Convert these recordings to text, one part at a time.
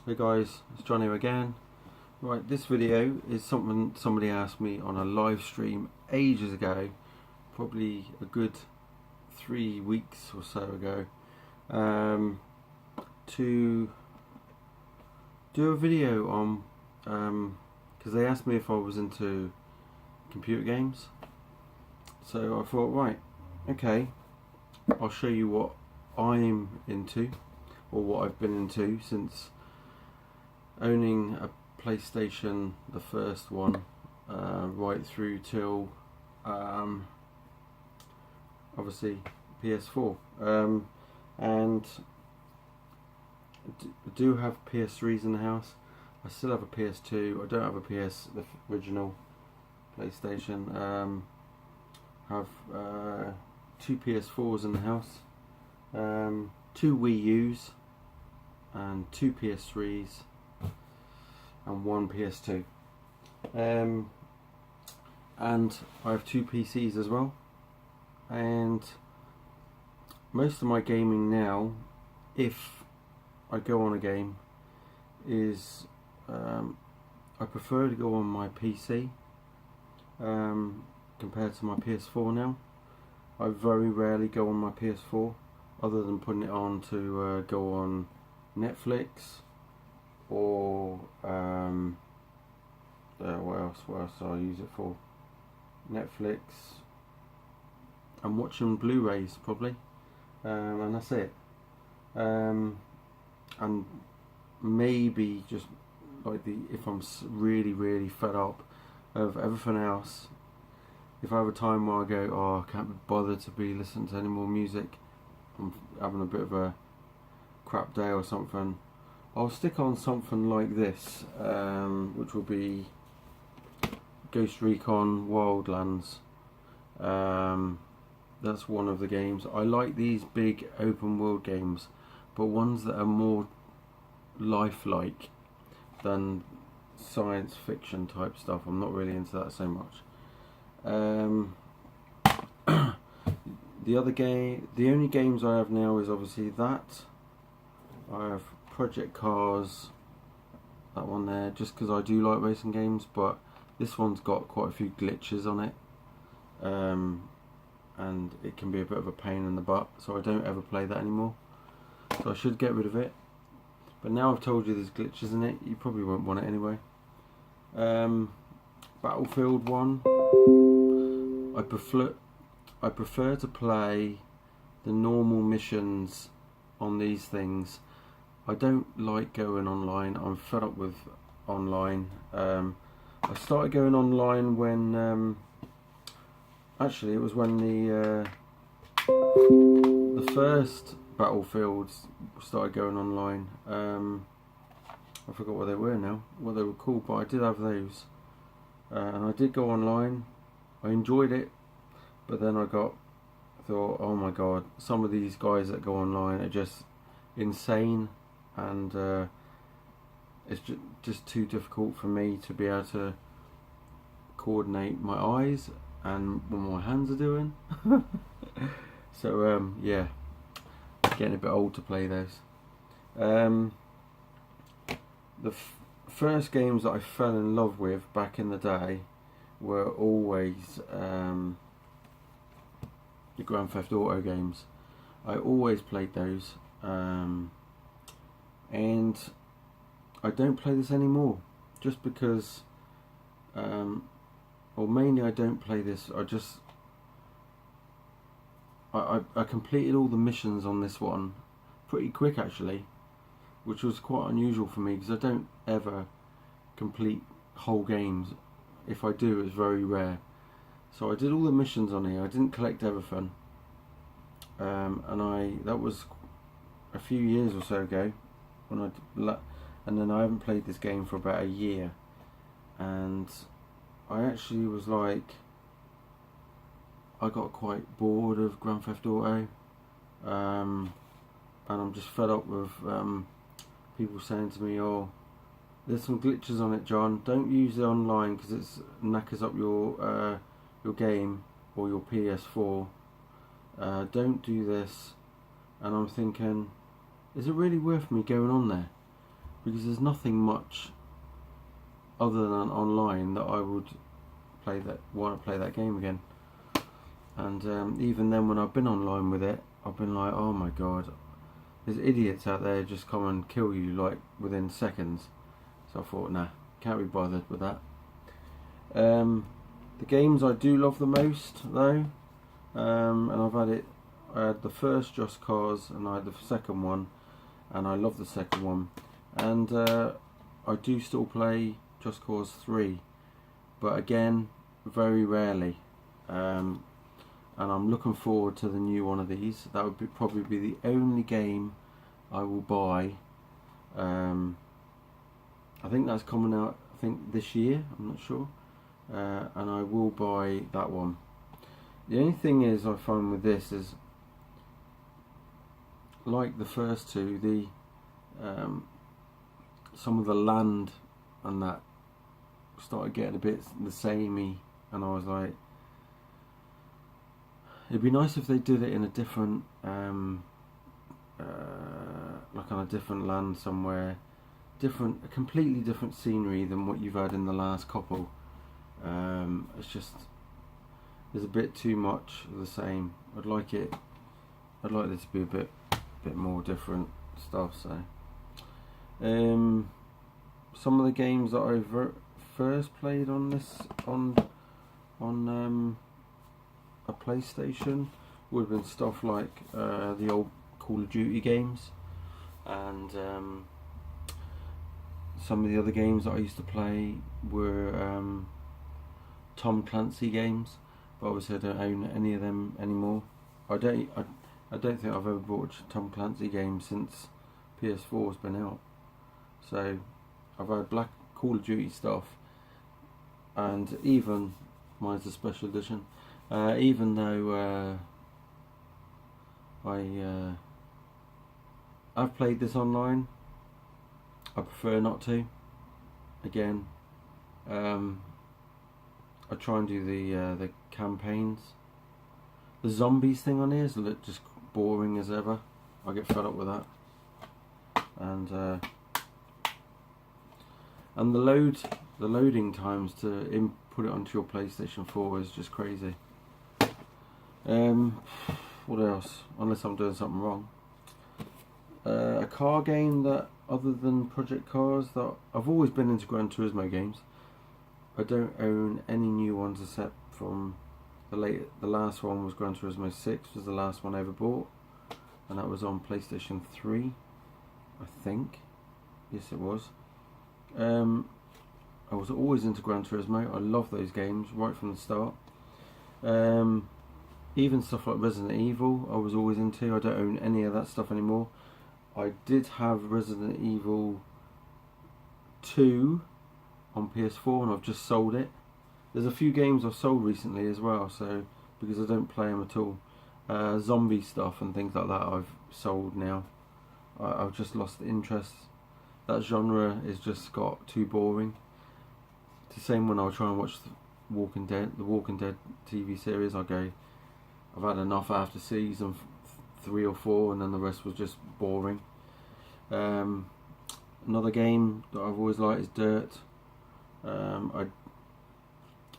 Hey guys, it's John here again. Right, this video is something somebody asked me on a live stream ages ago, probably a good 3 weeks or so ago, to do a video on, because they asked me if I was into computer games. So I thought, right, okay, I'll show you what I'm into, or what I've been into since owning a PlayStation, the first one, right through till obviously PS4, and do have PS3s in the house. I still have a PS2. I don't have a the original PlayStation. Have 2 PS4s in the house, 2 Wii U's, and 2 PS3s. And 1 PS2, and I have 2 PCs as well. And most of my gaming now, if I go on a game, is I prefer to go on my PC compared to my PS4 now. I very rarely go on my PS4 other than putting it on to go on Netflix, or what else do I use it for? Netflix, and watching Blu-rays probably, and that's it. And maybe just like if I'm really fed up of everything else, if I have a time where I go, oh, I can't be bothered to be listening to any more music, I'm having a bit of a crap day or something, I'll stick on something like this, which will be Ghost Recon Wildlands. That's one of the games. I like these big open world games, but ones that are more lifelike than science fiction type stuff. I'm not really into that so much. The only games I have now is obviously that. I have Project Cars, that one there, just because I do like racing games, but this one's got quite a few glitches on it, and it can be a bit of a pain in the butt, so I don't ever play that anymore. So I should get rid of it, but now I've told you there's glitches in it, you probably won't want it anyway. Battlefield 1, I prefer to play the normal missions on these things. I don't like going online. I'm fed up with online. I started going online when actually it was when the first Battlefields started going online. I forgot what they were now, what they were called, but I did have those, and I did go online. I enjoyed it, but then I thought, oh my god, some of these guys that go online are just insane, and it's just too difficult for me to be able to coordinate my eyes and what my hands are doing. So yeah, getting a bit old to play those. The first games that I fell in love with back in the day were always the Grand Theft Auto games. I always played those, and I don't play this anymore, just because, or mainly I don't play this, I completed all the missions on this one pretty quick actually, which was quite unusual for me, because I don't ever complete whole games. If I do, it's very rare. So I did all the missions on here. I didn't collect everything, and that was a few years or so ago, and then I haven't played this game for about a year, and I actually was like, I got quite bored of Grand Theft Auto, and I'm just fed up with people saying to me, oh, there's some glitches on it, John, don't use it online because it knackers up your game or your PS4, don't do this. And I'm thinking, is it really worth me going on there? because there's nothing much other than online that I would want to play that game again. And even then, when I've been online with it, I've been like, oh my god, there's idiots out there just come and kill you like within seconds. So I thought, nah, can't be bothered with that. The games I do love the most though, and I had the first Just Cause and I had the second one, and I love the second one, and I do still play Just Cause 3, but again, very rarely, and I'm looking forward to the new one of these. That would probably be the only game I will buy. I think that's coming out, I think this year, I'm not sure, and I will buy that one. The only thing is, I find with this is, like the first two, the some of the land and that started getting a bit the samey, and I was like, it'd be nice if they did it in a different, like on a different land somewhere, a completely different scenery than what you've had in the last couple. It's just, there's a bit too much of the same. I'd like there to be a bit more different stuff. So, some of the games that I first played on a PlayStation would have been stuff like the old Call of Duty games, and some of the other games that I used to play were Tom Clancy games, but obviously I don't own any of them anymore. I don't think I've ever bought a Tom Clancy game since PS4 has been out. So I've had Black Call of Duty stuff, and even mine's a special edition. Even though I've played this online, I prefer not to. Again, I try and do the campaigns. The zombies thing on here is just boring as ever. I get fed up with that. And the loading times to input it onto your PlayStation 4 is just crazy. What else? Unless I'm doing something wrong. A car game that, other than Project Cars, that I've always been into Gran Turismo games. I don't own any new ones except from the last one was Gran Turismo 6, was the last one I ever bought, and that was on PlayStation 3, I think. Yes, it was. I was always into Gran Turismo. I love those games right from the start. Even stuff like Resident Evil I was always into. I don't own any of that stuff anymore. I did have Resident Evil 2 on PS4 and I've just sold it. There's a few games I've sold recently as well, so because I don't play them at all. Zombie stuff and things like that I've sold now. I've just lost interest. That genre is just got too boring. It's the same when I try and watch the Walking Dead TV series. I go, I've had enough after season 3 or 4, and then the rest was just boring. Another game that I've always liked is Dirt.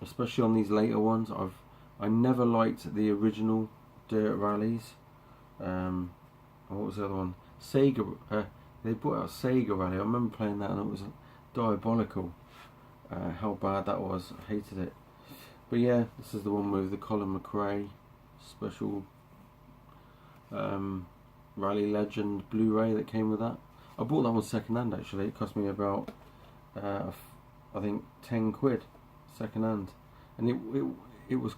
Especially on these later ones, I never liked the original Dirt rallies. And what was the other one? Sega. They brought out Sega Rally. I remember playing that and it was diabolical. How bad that was. I hated it. But yeah, this is the one with the Colin McRae special Rally Legend Blu-ray that came with that. I bought that one second hand actually. It cost me about I think 10 quid second hand, and it was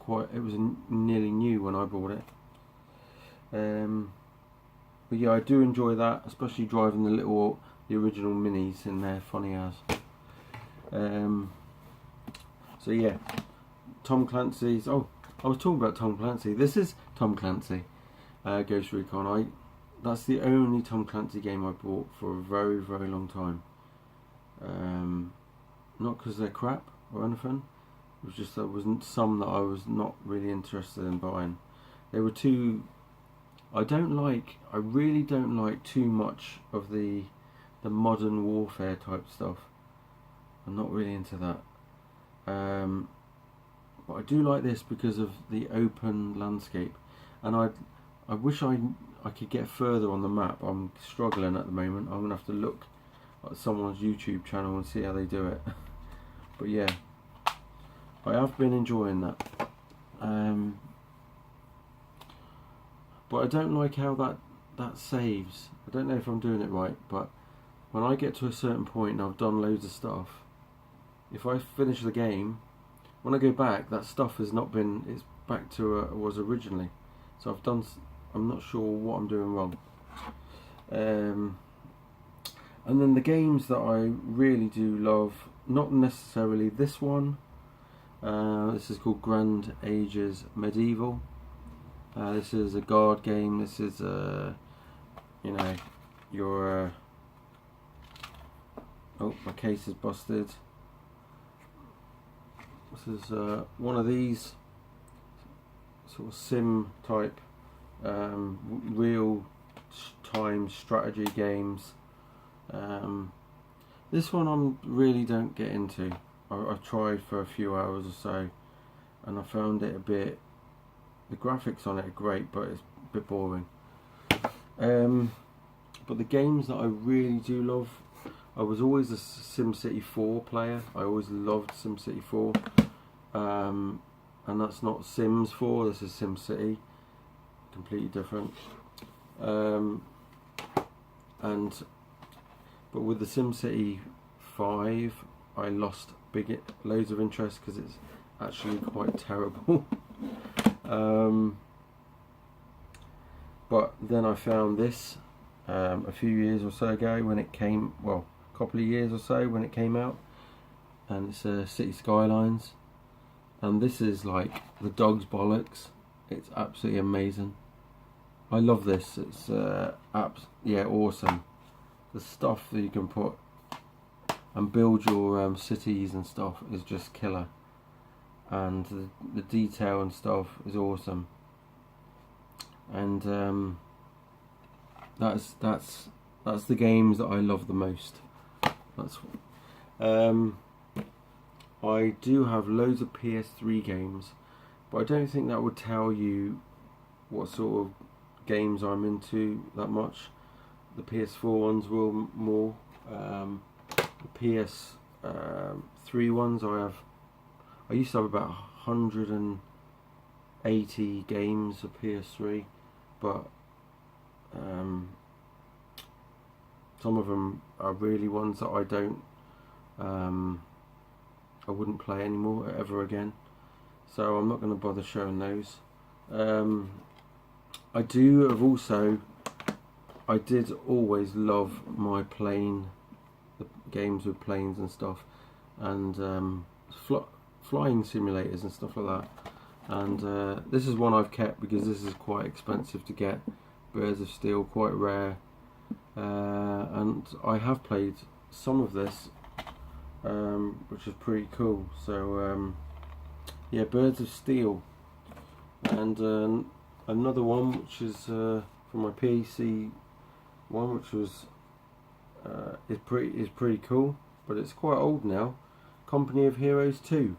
nearly new when I bought it. But yeah, I do enjoy that, especially driving the original minis in there, funny as. So yeah, Tom Clancy's. Oh, I was talking about Tom Clancy. This is Tom Clancy, Ghost Recon. That's the only Tom Clancy game I bought for a very, very long time. Not because they're crap or anything. It was just there wasn't some that I was not really interested in buying. They were too. I really don't like too much of the the modern warfare type stuff. I'm not really into that. But I do like this because of the open landscape, and I wish I could get further on the map. I'm struggling at the moment. I'm gonna have to look at someone's YouTube channel and see how they do it. But yeah, I have been enjoying that. But I don't like how that saves. I don't know if I'm doing it right, but when I get to a certain point and I've done loads of stuff, if I finish the game, when I go back, that stuff has not been, it's back to it was originally. So I'm not sure what I'm doing wrong. And then the games that I really do love, not necessarily this one. This is called Grand Ages Medieval. This is a guard game. This is you know, your oh, my case is busted. This is one of these sort of sim type real time strategy games. This one I really don't get into. I tried for a few hours or so, and I found it a bit. The graphics on it are great, but it's a bit boring. But the games that I really do love, I was always a SimCity 4 player. I always loved SimCity 4, and that's not Sims 4. This is SimCity, completely different. But with the SimCity 5, I lost loads of interest because it's actually quite terrible. But then I found this a few years or so ago when it came, well, a couple of years or so when it came out, and it's City Skylines, and this is like the dog's bollocks. It's absolutely amazing. I love this. It's awesome. The stuff that you can put and build your cities and stuff is just killer, and the detail and stuff is awesome. And that's the games that I love the most. I do have loads of PS3 games, but I don't think that would tell you what sort of games I'm into that much. The PS4 ones will more. The PS3 ones I used to have about 180 games of PS3, but some of them are really ones that I wouldn't play anymore ever again, so I'm not going to bother showing those. I did always love my the games with planes and stuff, and flying simulators and stuff like that. And this is one I've kept because this is quite expensive to get. Birds of Steel, quite rare, and I have played some of this, which is pretty cool. So yeah, Birds of Steel, and another one which is from my PC one, which was is pretty cool, but it's quite old now. Company of Heroes 2,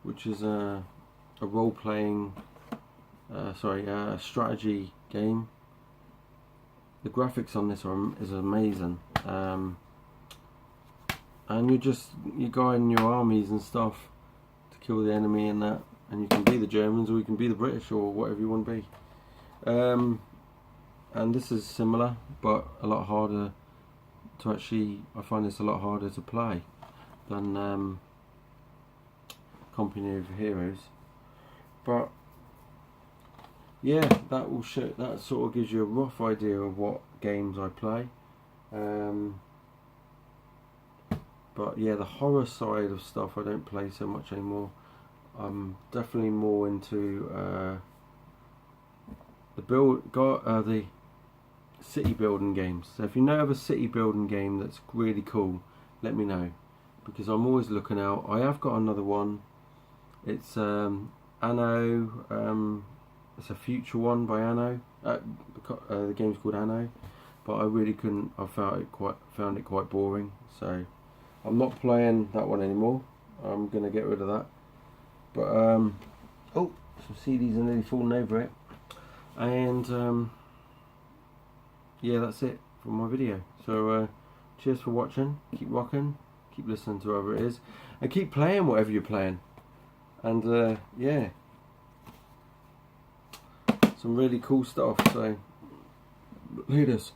which is a role-playing, strategy game. The graphics on this is amazing, and you're guiding your armies and stuff to kill the enemy and that, and you can be the Germans or you can be the British or whatever you want to be. And this is similar, but a lot harder to actually. I find this a lot harder to play than Company of Heroes, but yeah, that will show. That sort of gives you a rough idea of what games I play. But yeah, the horror side of stuff I don't play so much anymore. I'm definitely more into the city building games. So if you know of a city building game that's really cool, let me know, because I'm always looking out. I have got another one. It's Anno. It's a future one by Anno. The game's called Anno, but I really couldn't. I found it quite boring. So I'm not playing that one anymore. I'm gonna get rid of that. But oh, some CDs are nearly falling over it. And yeah, that's it for my video. So cheers for watching. Keep rocking. Keep listening to whoever it is, and keep playing whatever you're playing. And yeah, some really cool stuff. So look at this.